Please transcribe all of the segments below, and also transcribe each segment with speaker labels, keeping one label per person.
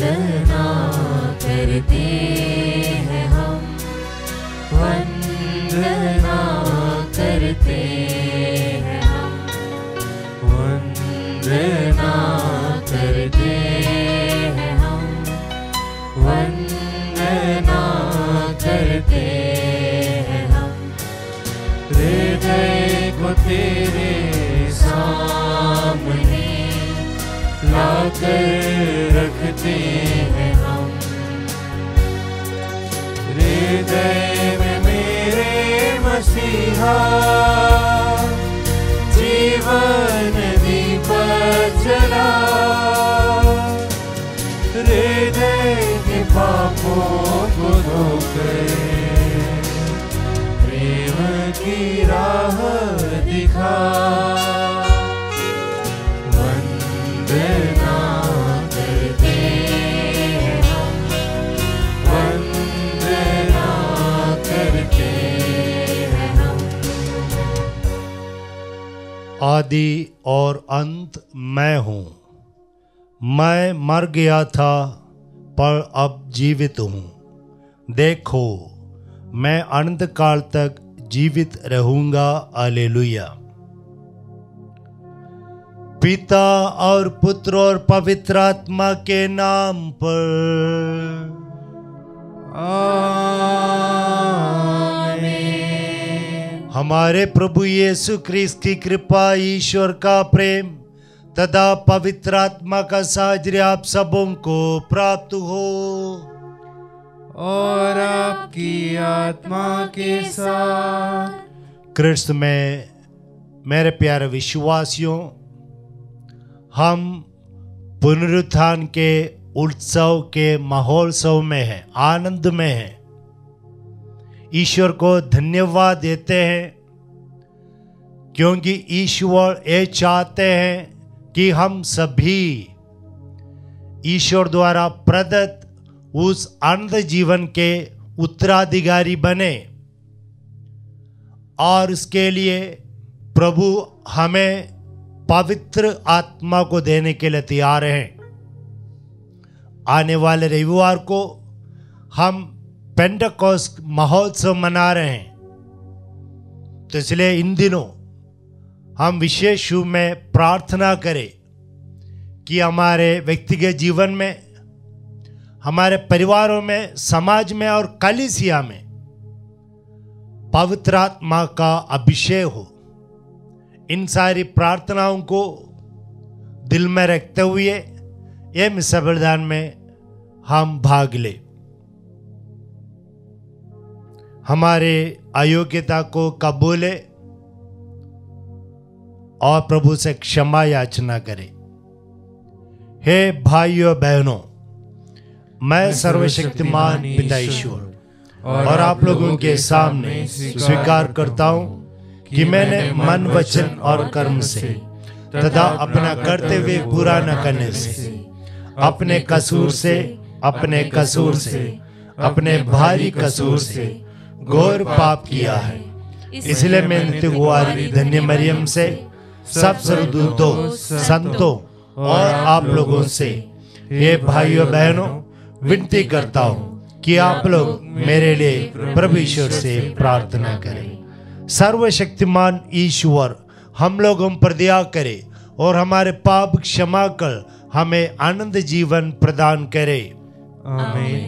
Speaker 1: वंदना करते हैं हम, वंदना करते हैं हम, वंदना करते हैं हम, वंदना करते हैं हम। हृदय को तेरे सामने लाकर रखते हैं हम, हृदय में मेरे मसीहा जीवन दीपक जला, हृदय के पापों को धोकर प्रेम की राह दिखा। वंदना करते हैं हम, वंदना करते हैं हम।
Speaker 2: आदि और अंत मैं हूँ, मैं मर गया था पर अब जीवित हूँ। देखो मैं अनंत काल तक जीवित रहूंगा। हालेलुया। पिता और पुत्र और पवित्र आत्मा के नाम पर
Speaker 1: आमीन।
Speaker 2: हमारे प्रभु यीशु ख्रीस्त की कृपा, ईश्वर का प्रेम तथा पवित्र आत्मा का साझर्य आप सबों को प्राप्त हो
Speaker 1: और आपकी आत्मा के साथ।
Speaker 2: क्रिस्त में मेरे प्यारे विश्वासियों, हम पुनरुत्थान के उत्सव के महोत्सव में हैं, आनंद में हैं। ईश्वर को धन्यवाद देते हैं क्योंकि ईश्वर ये चाहते हैं कि हम सभी ईश्वर द्वारा प्रदत्त उस अनंत जीवन के उत्तराधिकारी बने, और इसके लिए प्रभु हमें पवित्र आत्मा को देने के लिए तैयार हैं। आने वाले रविवार को हम पेंटेकोस्ट महोत्सव मना रहे हैं, तो इसलिए इन दिनों हम विशेष रूप में प्रार्थना करें कि हमारे व्यक्तिगत जीवन में, हमारे परिवारों में, समाज में और कलीसिया में पवित्र आत्मा का अभिषेक हो। इन सारी प्रार्थनाओं को दिल में रखते हुए ये मिसा बलिदान में हम भाग ले, हमारे अयोग्यता को कबूले और प्रभु से क्षमा याचना करें। हे भाइयों बहनों, मैं सर्वशक्तिमान पिता ईश्वर और आप लोगों के सामने स्वीकार करता हूँ कि मैंने मन, वचन और कर्म से तथा अपना कर्तव्य पूरा न करने से, अपने कसूर से, अपने भारी कसूर से घोर पाप किया है। इसलिए मैं कुंवारी धन्य मरियम से, सब स्वर्गदूतों, संतों और आप लोगों से, हे भाइयों बहनों, विनती करता हूँ कि आप लोग मेरे लिए प्रभु ईश्वर से प्रार्थना करें। सर्वशक्तिमान ईश्वर हम लोगों पर दया करे और हमारे पाप क्षमा कर हमें आनंद जीवन प्रदान करे।
Speaker 1: आमीन।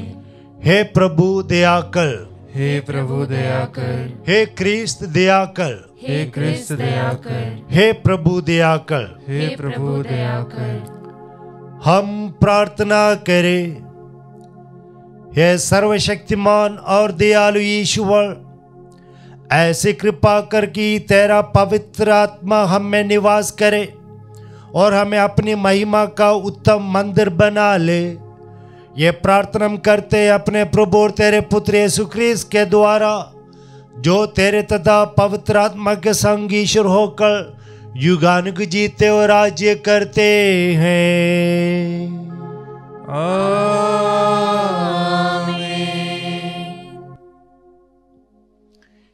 Speaker 2: हे प्रभु दया कर,
Speaker 1: हे प्रभु दया कर,
Speaker 2: हे क्रिस्त दया कर,
Speaker 1: हे क्रिस्त दया कर,
Speaker 2: हे प्रभु दया कर,
Speaker 1: हे प्रभु दया कर।
Speaker 2: हम प्रार्थना करें। हे सर्वशक्तिमान और दयालु ईश्वर, ऐसी कृपा कर कि तेरा पवित्र आत्मा हम में निवास करे और हमें अपनी महिमा का उत्तम मंदिर बना ले। ये प्रार्थना हम करते अपने प्रभु और तेरे पुत्र यीशु ख्रीस्त के द्वारा, जो तेरे तथा पवित्र आत्मा के संग ईश्वर होकर युगानुग जीते और राज्य करते हैं।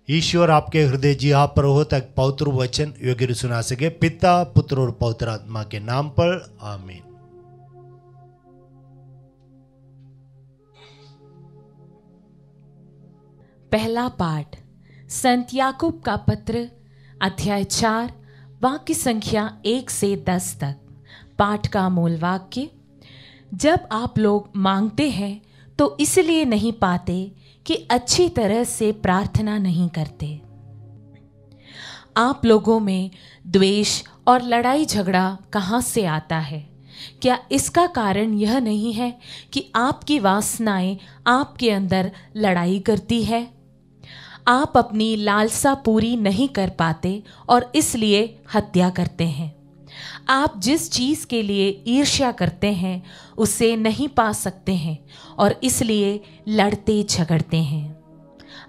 Speaker 2: ईश्वर आपके हृदय जिहा पर हो तक पवित्र वचन योग्य सुना सके। पिता, पुत्र और पवित्र आत्मा के नाम पर आमीन।
Speaker 3: पहला पाठ संत याकूब का पत्र अध्याय 4 वाक्य संख्या 1 से 10 तक। पाठ का मूल वाक्य, जब आप लोग मांगते हैं तो इसलिए नहीं पाते कि अच्छी तरह से प्रार्थना नहीं करते। आप लोगों में द्वेष और लड़ाई झगड़ा कहाँ से आता है? क्या इसका कारण यह नहीं है कि आपकी वासनाएं आपके अंदर लड़ाई करती है? आप अपनी लालसा पूरी नहीं कर पाते और इसलिए हत्या करते हैं। आप जिस चीज़ के लिए ईर्ष्या करते हैं उसे नहीं पा सकते हैं और इसलिए लड़ते झगड़ते हैं।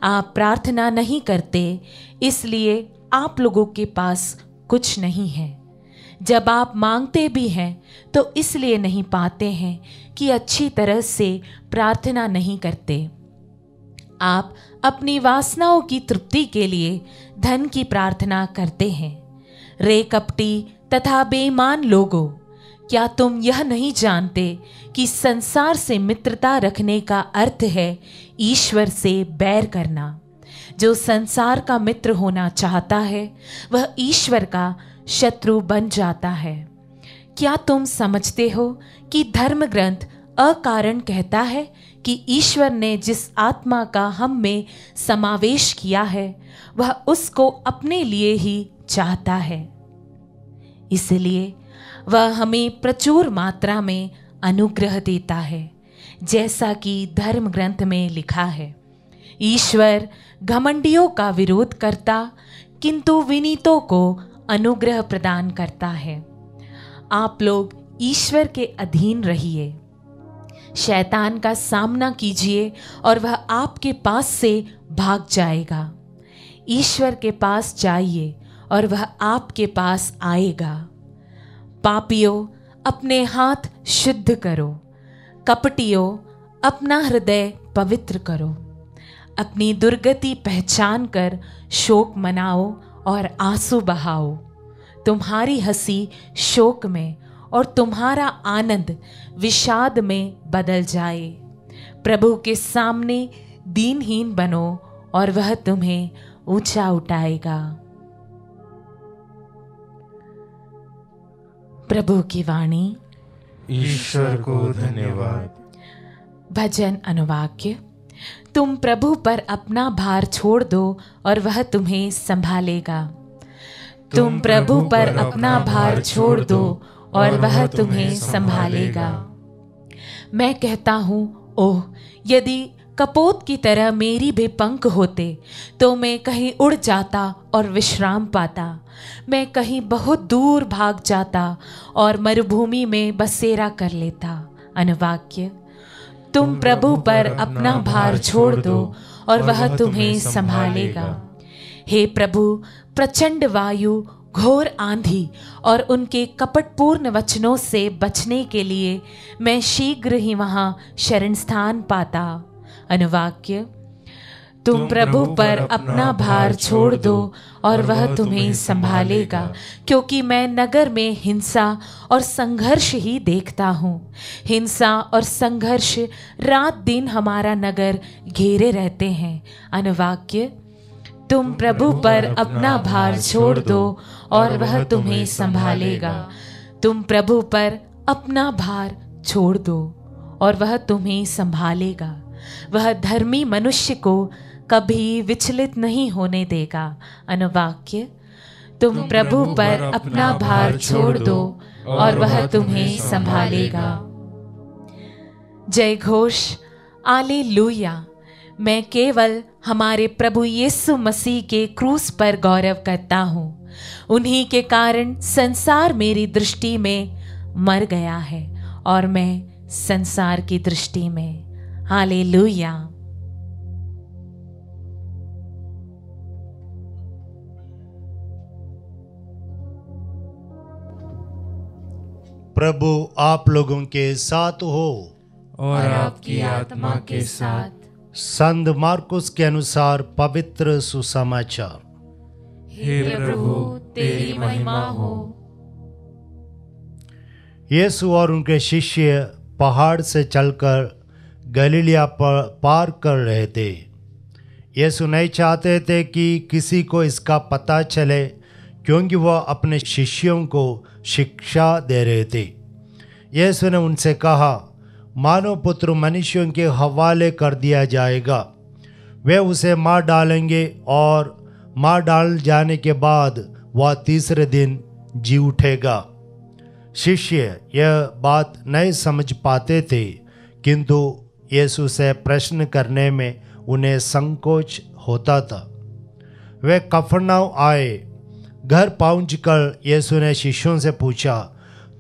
Speaker 3: आप प्रार्थना नहीं करते, इसलिए आप लोगों के पास कुछ नहीं है। जब आप मांगते भी हैं तो इसलिए नहीं पाते हैं कि अच्छी तरह से प्रार्थना नहीं करते। आप अपनी वासनाओं की तृप्ति के लिए धन की प्रार्थना करते हैं। रे कपटी तथा बेईमान लोगों, क्या तुम यह नहीं जानते कि संसार से मित्रता रखने का अर्थ है ईश्वर से बैर करना? जो संसार का मित्र होना चाहता है वह ईश्वर का शत्रु बन जाता है। क्या तुम समझते हो कि धर्म ग्रंथ अकारण कहता है कि ईश्वर ने जिस आत्मा का हम में समावेश किया है वह उसको अपने लिए ही चाहता है। इसलिए वह हमें प्रचुर मात्रा में अनुग्रह देता है, जैसा कि धर्म ग्रंथ में लिखा है, ईश्वर घमंडियों का विरोध करता किंतु विनीतों को अनुग्रह प्रदान करता है। आप लोग ईश्वर के अधीन रहिए, शैतान का सामना कीजिए और वह आपके पास से भाग जाएगा। ईश्वर के पास जाइए और वह आपके पास आएगा। पापियों, अपने हाथ शुद्ध करो। कपटियों, अपना हृदय पवित्र करो। अपनी दुर्गति पहचान कर शोक मनाओ और आंसू बहाओ। तुम्हारी हंसी शोक में और तुम्हारा आनंद विषाद में बदल जाए। प्रभु के सामने दीनहीन बनो और वह तुम्हें ऊंचा उठाएगा। प्रभु की वाणी।
Speaker 1: ईश्वर को धन्यवाद।
Speaker 3: भजन अनुवाक्य, तुम प्रभु पर अपना भार छोड़ दो और वह तुम्हें संभालेगा। तुम प्रभु पर अपना भार छोड़ दो और वह तुम्हें संभालेगा। मैं कहता हूँ, ओह यदि कपोत की तरह मेरी भी पंख होते तो मैं कहीं उड़ जाता और विश्राम पाता। मैं कहीं बहुत दूर भाग जाता और मरुभूमि में बसेरा कर लेता। अनुवाक्य, तुम प्रभु पर अपना भार छोड़ दो और वह तुम्हें संभालेगा। हे प्रभु, प्रचंड वायु, घोर आंधी और उनके कपटपूर्ण वचनों से बचने के लिए मैं शीघ्र ही वहां शरण स्थान पाता। अनुवाक्य, तुम प्रभु पर अपना भार छोड़ दो और वह तुम्हें संभालेगा, क्योंकि मैं नगर में हिंसा और संघर्ष ही देखता हूँ। हिंसा और संघर्ष रात दिन हमारा नगर घेरे रहते हैं। अनुवाक्य, तुम प्रभु पर अपना भार छोड़ दो और वह तुम्हें संभालेगा। तुम प्रभु पर अपना भार छोड़ दो और वह तुम्हें संभालेगा। वह धर्मी मनुष्य को कभी विचलित नहीं होने देगा। अनुवाक्य, तुम प्रभु पर अपना भार छोड़ दो और वह तुम्हें संभालेगा। जय घोष, आलेलुया। मैं केवल हमारे प्रभु यीशु मसीह के क्रूस पर गौरव करता हूँ। उन्हीं के कारण संसार मेरी दृष्टि में मर गया है और मैं संसार की दृष्टि में। हालेलुया।
Speaker 2: प्रभु आप लोगों के साथ हो
Speaker 1: और आपकी आत्मा के साथ।
Speaker 2: संत मार्कुस के अनुसार पवित्र सुसमाचार।
Speaker 1: हे प्रभु, तेरी महिमा हो।
Speaker 2: यीशु और उनके शिष्य पहाड़ से चलकर गलीलिया पर पार कर रहे थे। यीशु नहीं चाहते थे कि किसी को इसका पता चले, क्योंकि वह अपने शिष्यों को शिक्षा दे रहे थे। यीशु ने उनसे कहा, मानव पुत्र मनुष्यों के हवाले कर दिया जाएगा, वे उसे मार डालेंगे और मार डाल जाने के बाद वह तीसरे दिन जी उठेगा। शिष्य यह बात नहीं समझ पाते थे, किंतु यीशु से प्रश्न करने में उन्हें संकोच होता था। वे कफरनहूम आए। घर पहुंचकर यीशु ने शिष्यों से पूछा,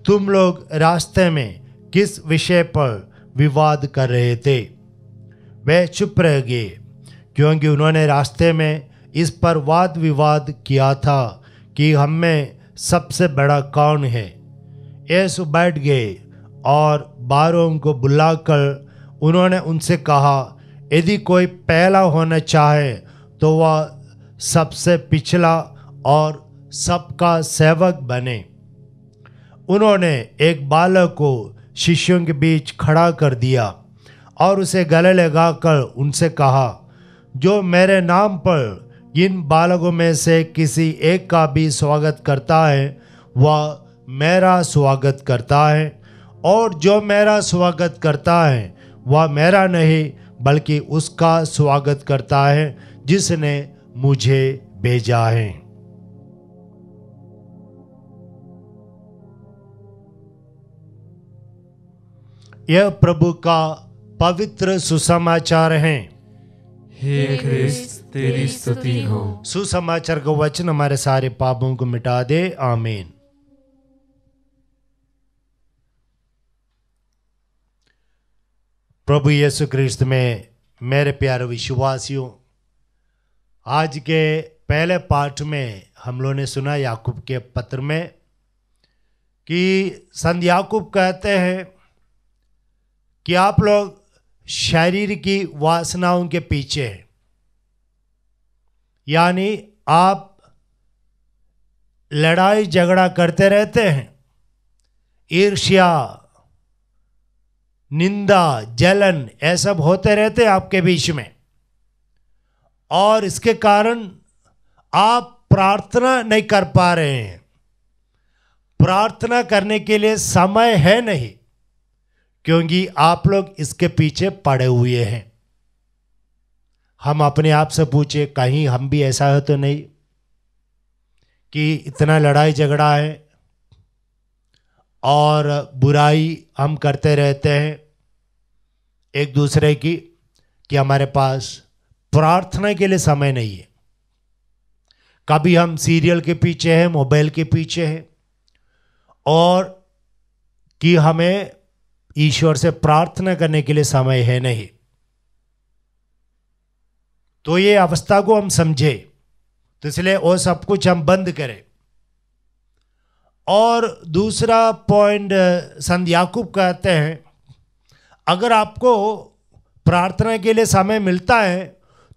Speaker 2: तुम लोग रास्ते में किस विषय पर विवाद कर रहे थे? वे चुप रह गए, क्योंकि उन्होंने रास्ते में इस पर वाद विवाद किया था कि हम में सबसे बड़ा कौन है। यीशु बैठ गए और बारों को बुलाकर उन्होंने उनसे कहा, यदि कोई पहला होना चाहे तो वह सबसे पिछला और सबका सेवक बने। उन्होंने एक बालक को शिष्यों के बीच खड़ा कर दिया और उसे गले लगाकर उनसे कहा, जो मेरे नाम पर इन बालकों में से किसी एक का भी स्वागत करता है वह मेरा स्वागत करता है, और जो मेरा स्वागत करता है वह मेरा नहीं बल्कि उसका स्वागत करता है जिसने मुझे भेजा है। यह प्रभु का पवित्र सुसमाचार है।
Speaker 1: हे ख्रिस्त तेरी स्तुति हो।
Speaker 2: सुसमाचार का वचन हमारे सारे पापों को मिटा दे। आमीन। प्रभु यीशु ख्रिस्त में मेरे प्यारे विश्वासियों, आज के पहले पाठ में हम लोगों ने सुना याकूब के पत्र में कि संत याकूब कहते हैं कि आप लोग शरीर की वासनाओं के पीछे हैं, यानी आप लड़ाई झगड़ा करते रहते हैं, ईर्ष्या, निंदा, जलन, ये सब होते रहते हैं आपके बीच में, और इसके कारण आप प्रार्थना नहीं कर पा रहे हैं। प्रार्थना करने के लिए समय है नहीं, क्योंकि आप लोग इसके पीछे पड़े हुए हैं। हम अपने आप से पूछे, कहीं हम भी ऐसा है तो नहीं कि इतना लड़ाई झगड़ा है और बुराई हम करते रहते हैं एक दूसरे की, कि हमारे पास प्रार्थना के लिए समय नहीं है। कभी हम सीरियल के पीछे हैं, मोबाइल के पीछे हैं, और कि हमें ईश्वर से प्रार्थना करने के लिए समय है नहीं। तो ये अवस्था को हम समझे, तो इसलिए वो सब कुछ हम बंद करें। और दूसरा पॉइंट संत याकूब कहते हैं, अगर आपको प्रार्थना के लिए समय मिलता है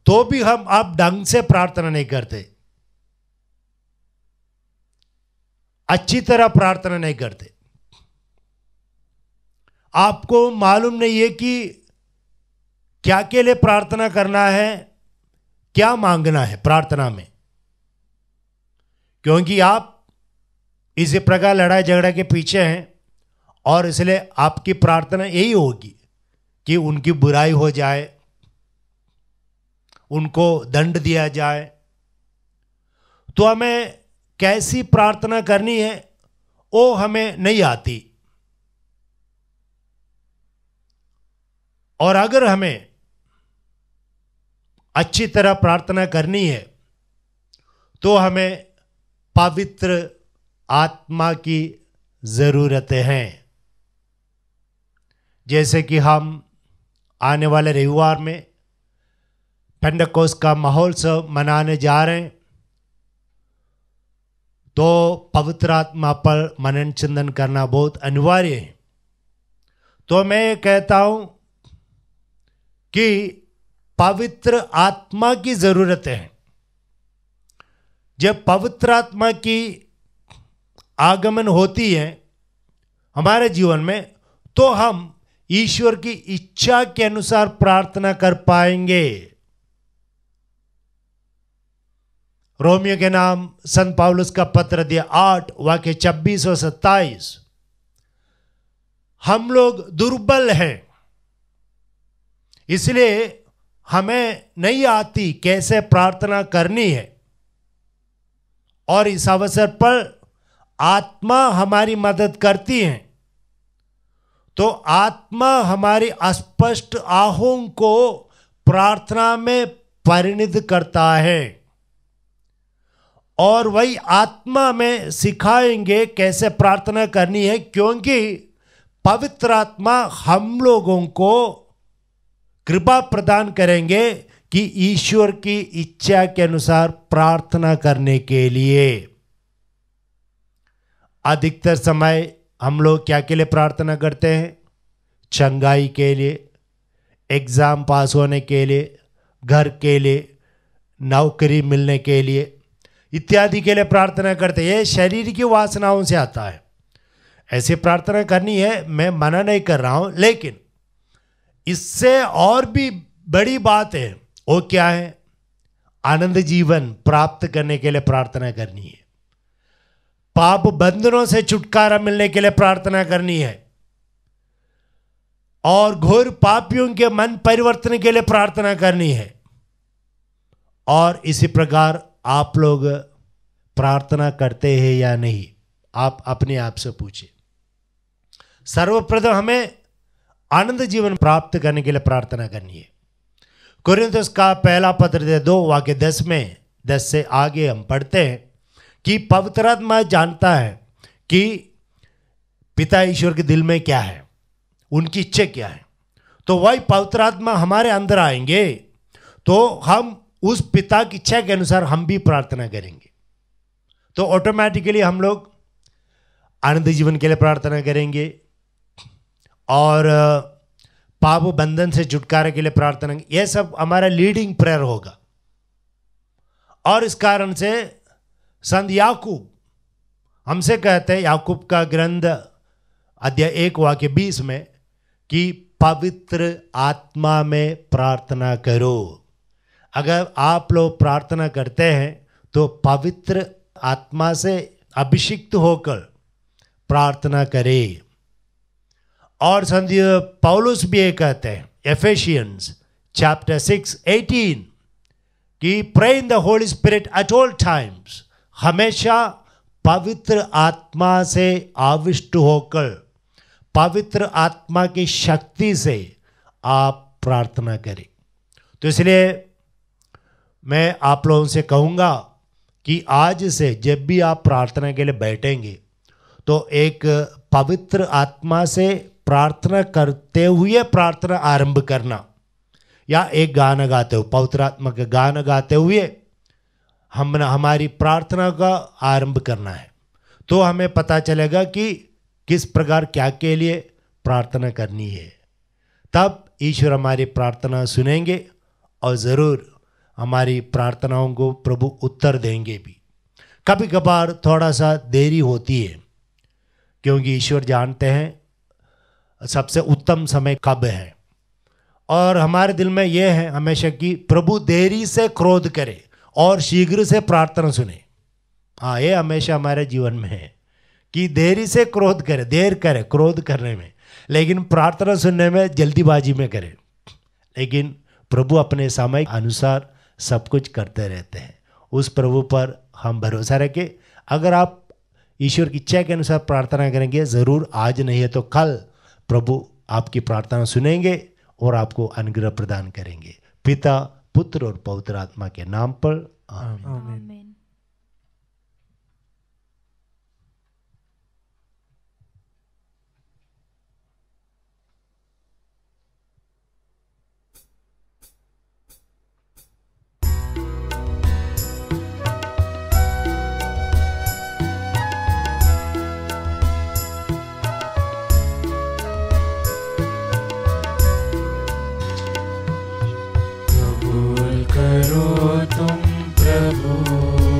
Speaker 2: तो भी आप ढंग से प्रार्थना नहीं करते, अच्छी तरह प्रार्थना नहीं करते। आपको मालूम नहीं है कि क्या के लिए प्रार्थना करना है, क्या मांगना है प्रार्थना में, क्योंकि आप इसी प्रकार लड़ाई झगड़ा के पीछे हैं, और इसलिए आपकी प्रार्थना यही होगी कि उनकी बुराई हो जाए, उनको दंड दिया जाए। तो हमें कैसी प्रार्थना करनी है वो हमें नहीं आती, और अगर हमें अच्छी तरह प्रार्थना करनी है तो हमें पवित्र आत्मा की जरूरत है। जैसे कि हम आने वाले रविवार में पेंटेकोस्ट का महोत्सव मनाने जा रहे हैं, तो पवित्र आत्मा पर मनन चिंतन करना बहुत अनिवार्य है। तो मैं कहता हूं कि पवित्र आत्मा की जरूरत है। जब पवित्र आत्मा की आगमन होती है हमारे जीवन में, तो हम ईश्वर की इच्छा के अनुसार प्रार्थना कर पाएंगे। रोमियो के नाम संत पौलुस का पत्र दिया 8 वाक्य 26 और 27। हम लोग दुर्बल हैं, इसलिए हमें नहीं आती कैसे प्रार्थना करनी है, और इस अवसर पर आत्मा हमारी मदद करती है। तो आत्मा हमारी अस्पष्ट आहों को प्रार्थना में परिणत करता है, और वही आत्मा में सिखाएंगे कैसे प्रार्थना करनी है, क्योंकि पवित्र आत्मा हम लोगों को कृपा प्रदान करेंगे कि ईश्वर की इच्छा के अनुसार प्रार्थना करने के लिए। अधिकतर समय हम लोग क्या के लिए प्रार्थना करते हैं? चंगाई के लिए, एग्जाम पास होने के लिए, घर के लिए, नौकरी मिलने के लिए इत्यादि के लिए प्रार्थना करते हैं। ये शरीर की वासनाओं से आता है। ऐसी प्रार्थना करनी है, मैं मना नहीं कर रहा हूं, लेकिन इससे और भी बड़ी बात है। वो क्या है? आनंद जीवन प्राप्त करने के लिए प्रार्थना करनी है, पाप बंधनों से छुटकारा मिलने के लिए प्रार्थना करनी है, और घोर पापियों के मन परिवर्तन के लिए प्रार्थना करनी है। और इसी प्रकार आप लोग प्रार्थना करते हैं या नहीं? आप अपने आप से पूछिए। सर्वप्रथम हमें आनंद जीवन प्राप्त करने के लिए प्रार्थना करनी है। कोरिन्थियों का पहला पत्र 2 वाक्य 10 में 10 से आगे हम पढ़ते हैं कि पवित्र आत्मा जानता है कि पिता ईश्वर के दिल में क्या है, उनकी इच्छा क्या है। तो वही पवित्र आत्मा हमारे अंदर आएंगे तो हम उस पिता की इच्छा के अनुसार हम भी प्रार्थना करेंगे। तो ऑटोमेटिकली हम लोग आनंद जीवन के लिए प्रार्थना करेंगे, और पाप बंधन से छुटकारे के लिए प्रार्थना। यह सब हमारा लीडिंग प्रेयर होगा। और इस कारण से संत याकूब हमसे कहते हैं, याकूब का ग्रंथ अध्याय 1 वाक्य 20 में, कि पवित्र आत्मा में प्रार्थना करो। अगर आप लोग प्रार्थना करते हैं तो पवित्र आत्मा से अभिषिक्त होकर प्रार्थना करें। और संत पौलुस भी ये कहते हैं एफेसियंस चैप्टर 6:18 कि pray in the Holy Spirit at all times, हमेशा पवित्र आत्मा से आविष्ट होकर पवित्र आत्मा की शक्ति से आप प्रार्थना करें। तो इसलिए मैं आप लोगों से कहूँगा कि आज से जब भी आप प्रार्थना के लिए बैठेंगे तो एक पवित्र आत्मा से प्रार्थना करते हुए प्रार्थना आरंभ करना, या एक गाना गाते हुए, पवित्र आत्मा का गाना गाते हुए हमारी प्रार्थना का आरंभ करना है। तो हमें पता चलेगा कि किस प्रकार क्या के लिए प्रार्थना करनी है। तब ईश्वर हमारी प्रार्थना सुनेंगे और ज़रूर हमारी प्रार्थनाओं को प्रभु उत्तर देंगे भी। कभी कभार थोड़ा सा देरी होती है, क्योंकि ईश्वर जानते हैं सबसे उत्तम समय कब है। और हमारे दिल में यह है हमेशा कि प्रभु देरी से क्रोध करे और शीघ्र से प्रार्थना सुने। हाँ, ये हमेशा हमारे जीवन में है कि देरी से क्रोध करे, देर करे क्रोध करने में, लेकिन प्रार्थना सुनने में जल्दीबाजी में करे। लेकिन प्रभु अपने समय अनुसार सब कुछ करते रहते हैं। उस प्रभु पर हम भरोसा रखें। अगर आप ईश्वर की इच्छा के अनुसार प्रार्थना करेंगे, ज़रूर आज नहीं है तो कल प्रभु आपकी प्रार्थना सुनेंगे और आपको अनुग्रह प्रदान करेंगे। पिता, पुत्र और पवित्र आत्मा के नाम पर आमीन।
Speaker 1: आमीन। करो तुम प्रभु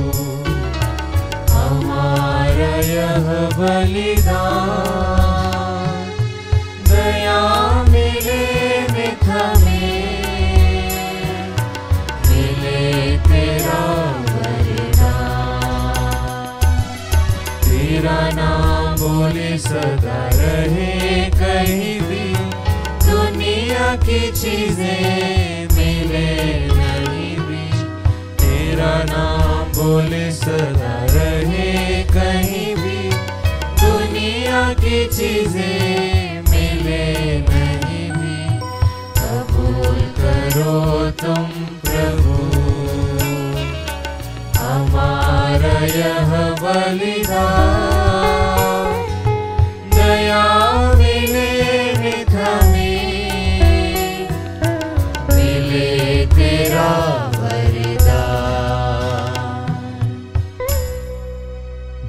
Speaker 1: बोले सदा रहे कहीं भी, दुनिया की चीजें मिले नहीं भी। तेरा नाम बोले सदा रहे कहीं भी, दुनिया की चीजें मिले नहीं भी। कबूल करो तुम प्रभु हमारा यह बलिदान, दया मिले नित हमें, मिले तेरा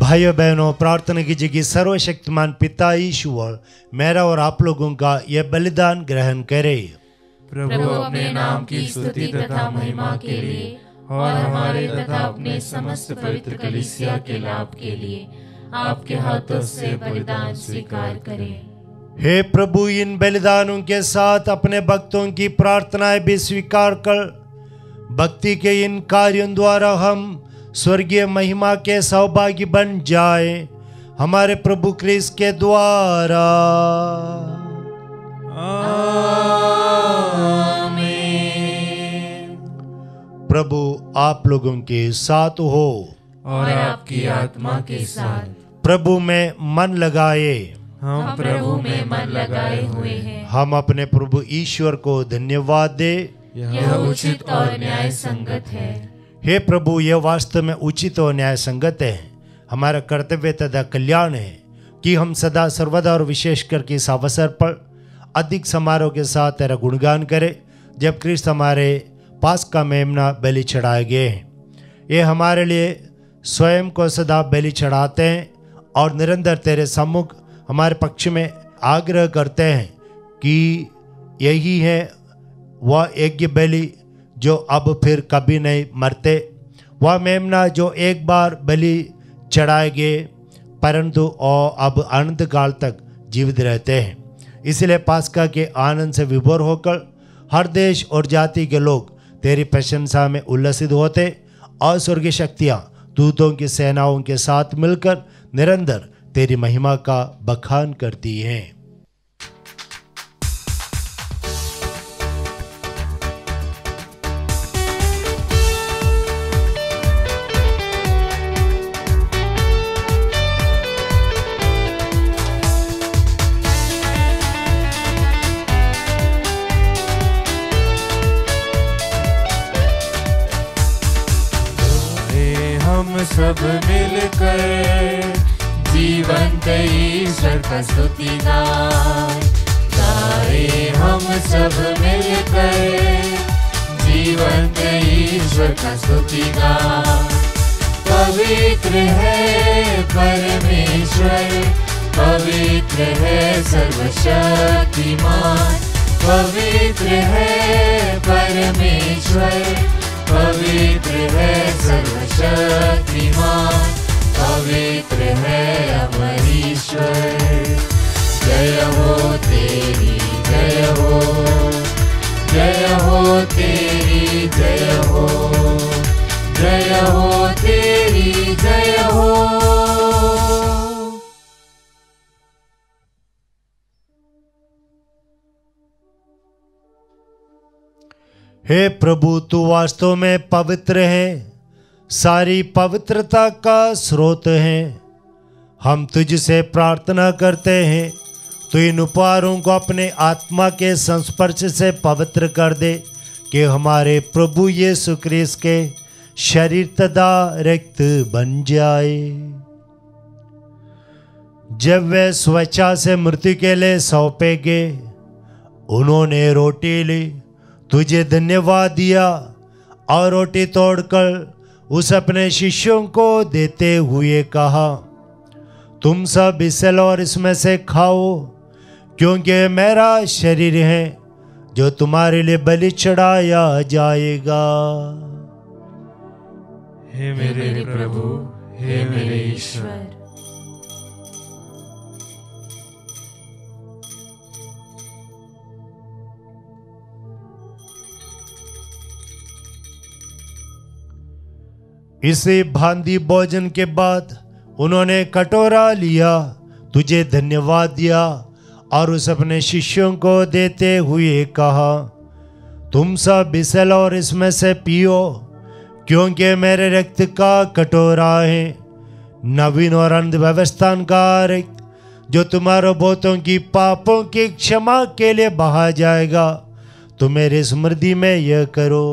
Speaker 2: भाइयों बहनों, प्रार्थना कीजिए कि सर्वशक्तिमान पिता ईश्वर मेरा और आप लोगों का यह बलिदान ग्रहण करे।
Speaker 1: प्रभु अपने नाम की स्तुति तथा महिमा के लिए और हमारे तथा अपने समस्त पवित्र कलीसिया के लाभ के लिए आपके हाथों से बलिदान स्वीकार करें।
Speaker 2: हे प्रभु, इन बलिदानों के साथ अपने भक्तों की प्रार्थनाएं भी स्वीकार कर, भक्ति के इन कार्यों द्वारा हम स्वर्गीय महिमा के सौभाग्य बन जाए, हमारे प्रभु क्रिस्त के द्वारा।
Speaker 1: आमीन।
Speaker 2: प्रभु आप लोगों के साथ हो
Speaker 1: और आपकी आत्मा के साथ।
Speaker 2: प्रभु में मन लगाए,
Speaker 1: हम प्रभु में मन लगाए हुए हैं।
Speaker 2: हम अपने प्रभु ईश्वर को धन्यवाद दे।
Speaker 1: यह उचित और न्याय संगत है।
Speaker 2: हे प्रभु, यह वास्तव में उचित और न्याय संगत है, हमारा कर्तव्य तथा कल्याण है कि हम सदा सर्वदा और विशेष करके इस अवसर पर अधिक समारोह के साथ तेरा गुणगान करें, जब क्रिस्त हमारे पास का मेमना बलि चढ़ाए गए हैं। ये हमारे लिए स्वयं को सदा बलि चढ़ाते हैं और निरंतर तेरे सम्मुख हमारे पक्ष में आग्रह करते हैं कि यही है वह यज्ञ बलि जो अब फिर कभी नहीं मरते, वह मेमना जो एक बार बलि चढ़ाए गए परंतु और अब अनंत काल तक जीवित रहते हैं। इसलिए पास्का के आनंद से विभोर होकर हर देश और जाति के लोग तेरी प्रशंसा में उल्लसित होते और स्वर्गीय शक्तियाँ दूतों की सेनाओं के साथ मिलकर निरंतर तेरी महिमा का बखान करती हैं।
Speaker 1: हम सब मिलकर जीवंत ईश्वर का स्तुति गाए। हम सब मिलकर जीवंत ईश्वर का स्तुति गाए। पवित्र है परमेश्वर, पवित्र है सर्वशक्तिमान, पवित्र है परमेश्वर, पवित्र है सर्वशक्तिमान, पवित्र है अमर ईश्वर। जय हो तेरी जय हो, जय हो तेरी जय हो, जय हो तेरी जय हो।
Speaker 2: हे प्रभु, तू वास्तव में पवित्र है, सारी पवित्रता का स्रोत है। हम तुझसे प्रार्थना करते हैं, तू इन उपहारों को अपने आत्मा के संस्पर्श से पवित्र कर दे, कि हमारे प्रभु यीशु क्रिस्त के शरीर तथा रक्त बन जाए। जब वे स्वेच्छा से मृत्यु के लिए सौंपे गए, उन्होंने रोटी ली, तुझे धन्यवाद दिया और रोटी तोड़कर उस अपने शिष्यों को देते हुए कहा, तुम सब इससे लो और इसमें से खाओ, क्योंकि मेरा शरीर है जो तुम्हारे लिए बलि चढ़ाया जाएगा।
Speaker 1: हे मेरे प्रभु, हे मेरे ईश्वर।
Speaker 2: इसे भांति भोजन के बाद उन्होंने कटोरा लिया, तुझे धन्यवाद दिया और उस अपने शिष्यों को देते हुए कहा, तुम सब इसे लो और इसमें से पियो, क्योंकि मेरे रक्त का कटोरा है, नवीन और अनंत व्यवस्था का रक्त, जो तुम्हारे बहुतों की पापों की क्षमा के लिए बहा जाएगा। तुम मेरी स्मृति में यह करो।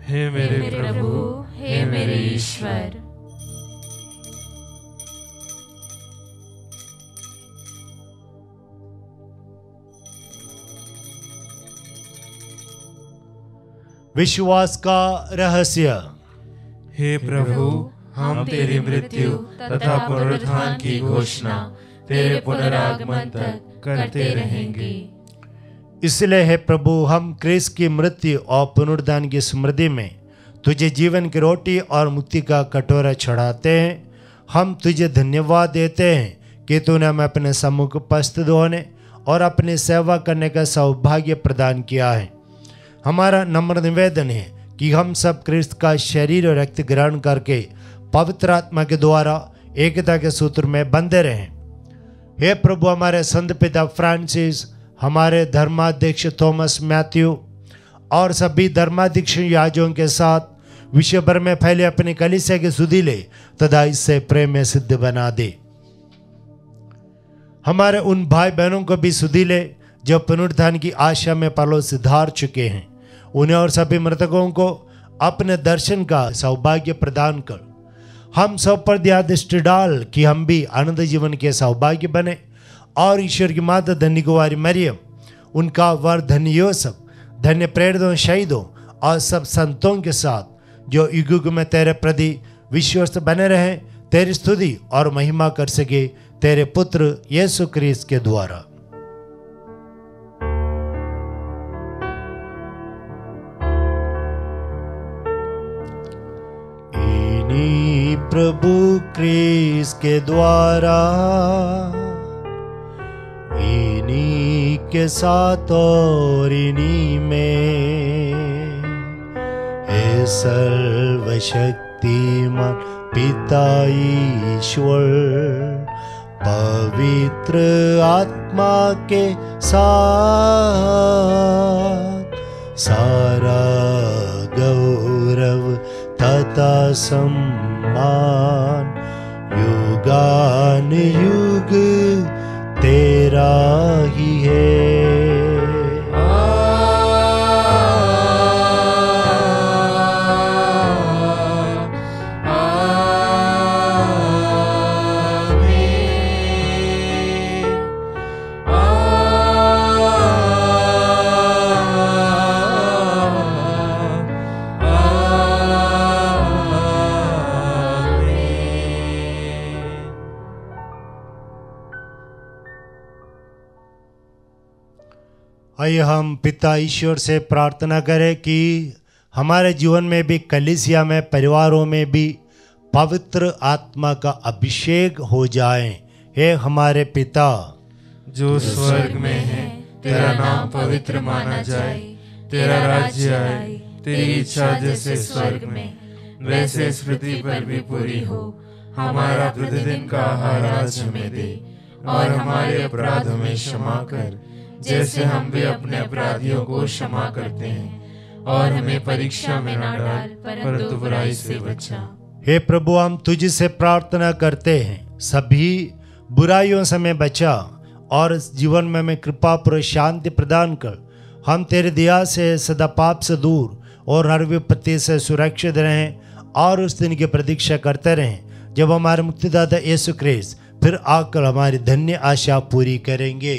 Speaker 1: हे मेरे प्रभु,
Speaker 3: हे मेरे ईश्वर।
Speaker 2: विश्वास का रहस्य।
Speaker 1: हे प्रभु, हम तेरी मृत्यु तथा पुनरुत्थान की घोषणा तेरे पुनरागमन तक करते रहेंगे।
Speaker 2: इसलिए हे प्रभु, हम क्रिस्त की मृत्यु और पुनरुत्थान की स्मृति में तुझे जीवन की रोटी और मुक्ति का कटोरा चढ़ाते हैं। हम तुझे धन्यवाद देते हैं कि तूने हमें अपने सम्मुख उपस्थित होने और अपनी सेवा करने का सौभाग्य प्रदान किया है। हमारा नम्र निवेदन है कि हम सब क्रिस्त का शरीर और रक्त ग्रहण करके पवित्र आत्मा के द्वारा एकता के सूत्र में बंधे रहें। हे प्रभु, हमारे संत पिता फ्रांसिस, हमारे धर्माध्यक्ष थॉमस मैथ्यू और सभी धर्माध्यक्ष याजकों के साथ विश्व भर में फैले अपनी कलीसिया की सुधि ले तथा इससे प्रेम में सिद्ध बना दे। हमारे उन भाई बहनों को भी सुधि ले जो पुनरुत्थान की आशा में परलोक से धार चुके हैं। उन्हें और सभी मृतकों को अपने दर्शन का सौभाग्य प्रदान कर। हम सब पर दया दृष्टि डाल कि हम भी आनंद जीवन के सौभाग्य बने और ईश्वर की माता धन्य कुंवारी मरियम, उनका वर धन्य यूसुफ, धन्य प्रेरितों, शहीदों और सब संतों के साथ जो युग युग में तेरे प्रति विश्वस्त बने रहे, तेरी स्तुति और महिमा कर सके तेरे पुत्र यीशु क्रिस्त के द्वारा। इन्हीं प्रभु क्रिस्त के द्वारा, इन्हीं के साथ और इन्हीं में, हे सर्वशक्तिमान पिता ईश्वर, पवित्र आत्मा के साथ सारा गौरव तथा सम्मान युगान युग तेरा ही है। आइए हम पिता ईश्वर से प्रार्थना करें कि हमारे जीवन में भी, कलीसिया में, परिवारों में भी पवित्र आत्मा का अभिषेक हो जाए। हे हमारे पिता
Speaker 1: जो स्वर्ग में है, तेरा नाम पवित्र माना जाए, तेरा राज्य आए, तेरी इच्छा जैसे स्वर्ग में वैसे इस पृथ्वी पर भी पूरी हो। हमारा प्रतिदिन का आहार आज हमें दे और हमारे अपराध हमें क्षमा कर, जैसे हम भी अपने अपराधियों को क्षमा करते हैं, और हमें परीक्षा में न डाल परंतु बुराई से बचा।
Speaker 2: हे प्रभु, हम तुझसे प्रार्थना करते हैं, सभी बुराइयों से हमें बचा और जीवन में हमें कृपा पर शांति प्रदान कर। हम तेरे दया से सदा पाप से दूर और हर विपत्ति से सुरक्षित रहें और उस दिन की प्रतीक्षा करते रहें जब हमारे मुक्तिदाता यीशु क्रिस्त फिर आकर हमारी धन्य आशा पूरी करेंगे।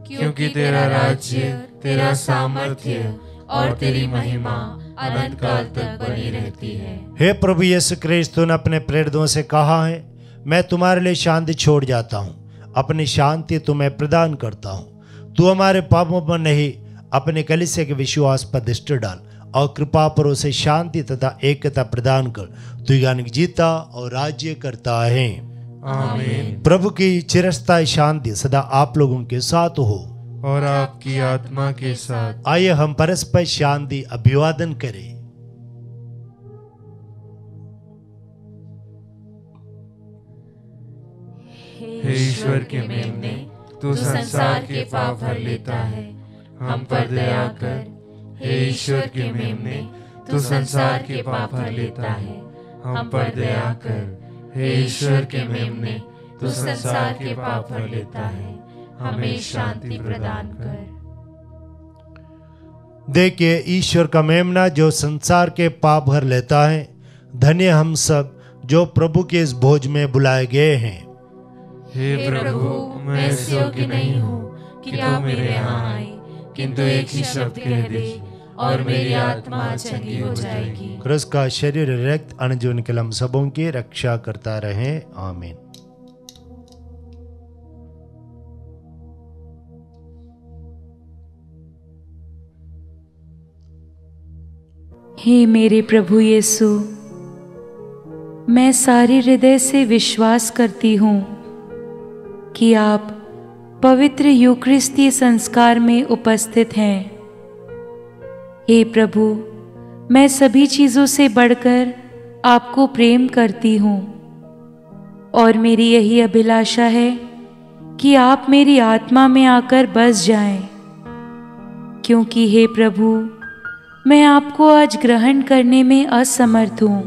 Speaker 1: क्योंकि तेरा राज्य, तेरा सामर्थ्य और तेरी महिमा अनंत काल तक बनी रहती है।
Speaker 2: हे प्रभु यीशु क्रिस्त, तूने अपने प्रेरितों से कहा है, मैं तुम्हारे लिए शांति छोड़ जाता हूँ, अपनी शांति तुम्हें प्रदान करता हूँ। तू हमारे पापों पर नहीं, अपने कलीसिया के विश्वास पर दृष्टि डाल और कृपा पर उसे शांति तथा एकता प्रदान कर। तू ज्ञान जीता और राज्य करता है।
Speaker 1: आमीन।
Speaker 2: प्रभु की चिरस्थायी शांति सदा आप लोगों के साथ हो
Speaker 1: और आपकी आत्मा के साथ।
Speaker 2: आइए हम परस्पर शांति अभिवादन करें।
Speaker 1: हे ईश्वर के मेमने, तू संसार के पाप हर लेता है, हम पर दया कर। हे ईश्वर के मेमने, तू संसार के पाप हर लेता है, हम पर दया कर। हे ईश्वर के मेमने, तू संसार के पाप हर लेता है, हमें शांति प्रदान कर।
Speaker 2: देखिए, ईश्वर का मेमना जो संसार के पाप हर लेता है। धन्य हम सब जो प्रभु के इस भोज में बुलाए गए हैं।
Speaker 1: हे प्रभु, मैं इस योग्य नहीं हूँ कि तू मेरे यहाँ आए, किंतु एक ही शब्द कह दे और मेरी आत्मा चंगी हो जाएगी।
Speaker 2: क्रिस्त का शरीर रक्त अनजोन के हम सबों की रक्षा करता रहे। आमीन।
Speaker 4: हे मेरे प्रभु यीशु, मैं सारे हृदय से विश्वास करती हूँ कि आप पवित्र यूकरिस्ती संस्कार में उपस्थित हैं। हे प्रभु, मैं सभी चीज़ों से बढ़कर आपको प्रेम करती हूँ और मेरी यही अभिलाषा है कि आप मेरी आत्मा में आकर बस जाएं, क्योंकि हे प्रभु, मैं आपको आज ग्रहण करने में असमर्थ हूँ।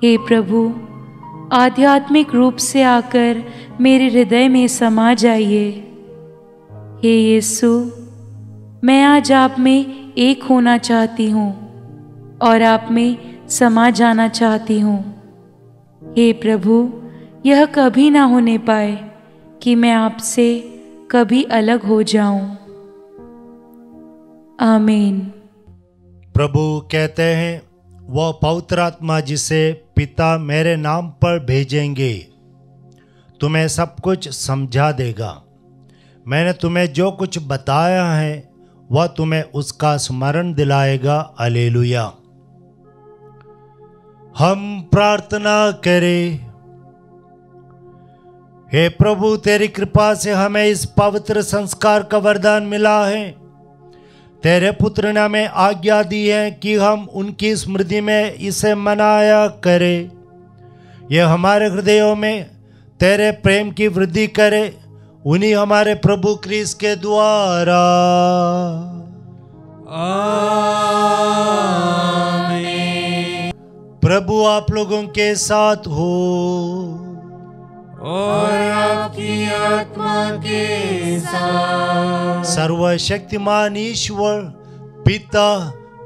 Speaker 4: हे प्रभु, आध्यात्मिक रूप से आकर मेरे हृदय में समा जाइए। हे यीशु, मैं आज आप में एक होना चाहती हूँ और आप में समा जाना चाहती हूँ। हे प्रभु, यह कभी ना होने पाए कि मैं आपसे कभी अलग हो जाऊं। आमीन।
Speaker 2: प्रभु कहते हैं, वह पवित्र आत्मा जिसे पिता मेरे नाम पर भेजेंगे तुम्हें सब कुछ समझा देगा। मैंने तुम्हें जो कुछ बताया है वह तुम्हें उसका स्मरण दिलाएगा। हालेलुया। हम प्रार्थना करें। हे प्रभु, तेरी कृपा से हमें इस पवित्र संस्कार का वरदान मिला है। तेरे पुत्र ने हमें आज्ञा दी है कि हम उनकी स्मृति में इसे मनाया करें। यह हमारे हृदयों में तेरे प्रेम की वृद्धि करे, उन्हीं हमारे प्रभु क्रिस्त के द्वारा। आमीन। प्रभु आप लोगों के साथ हो
Speaker 1: और आपकी आत्मा के साथ।
Speaker 2: सर्वशक्तिमान ईश्वर पिता,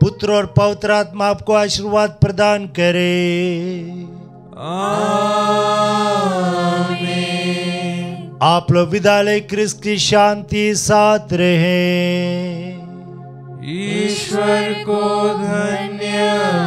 Speaker 2: पुत्र और पवित्र आत्मा आपको आशीर्वाद प्रदान करे।
Speaker 1: आमीन।
Speaker 2: आप लोग विद्यालय क्रिस्त की शांति साथ रहे।
Speaker 1: ईश्वर को धन्यवाद।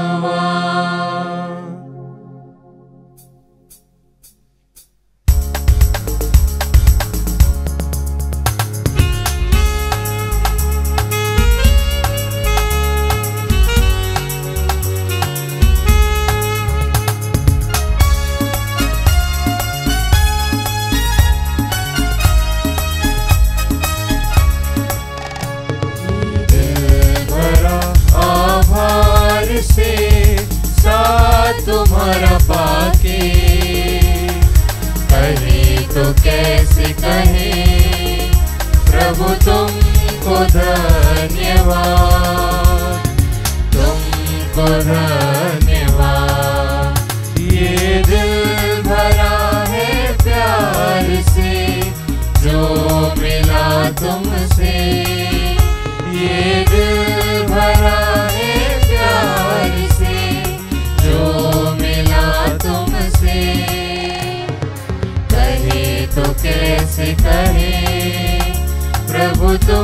Speaker 1: तुम्हारा पाके कहे तो कैसे कहे, प्रभु तुमको धन्यवाद, तुमको धन्यवाद। ये दिल भरा है प्यार से जो मिला तुमसे, ये दिल भरा है प्यार से जो मिला तुमसे। कहे तो कैसे कहे, प्रभु तुम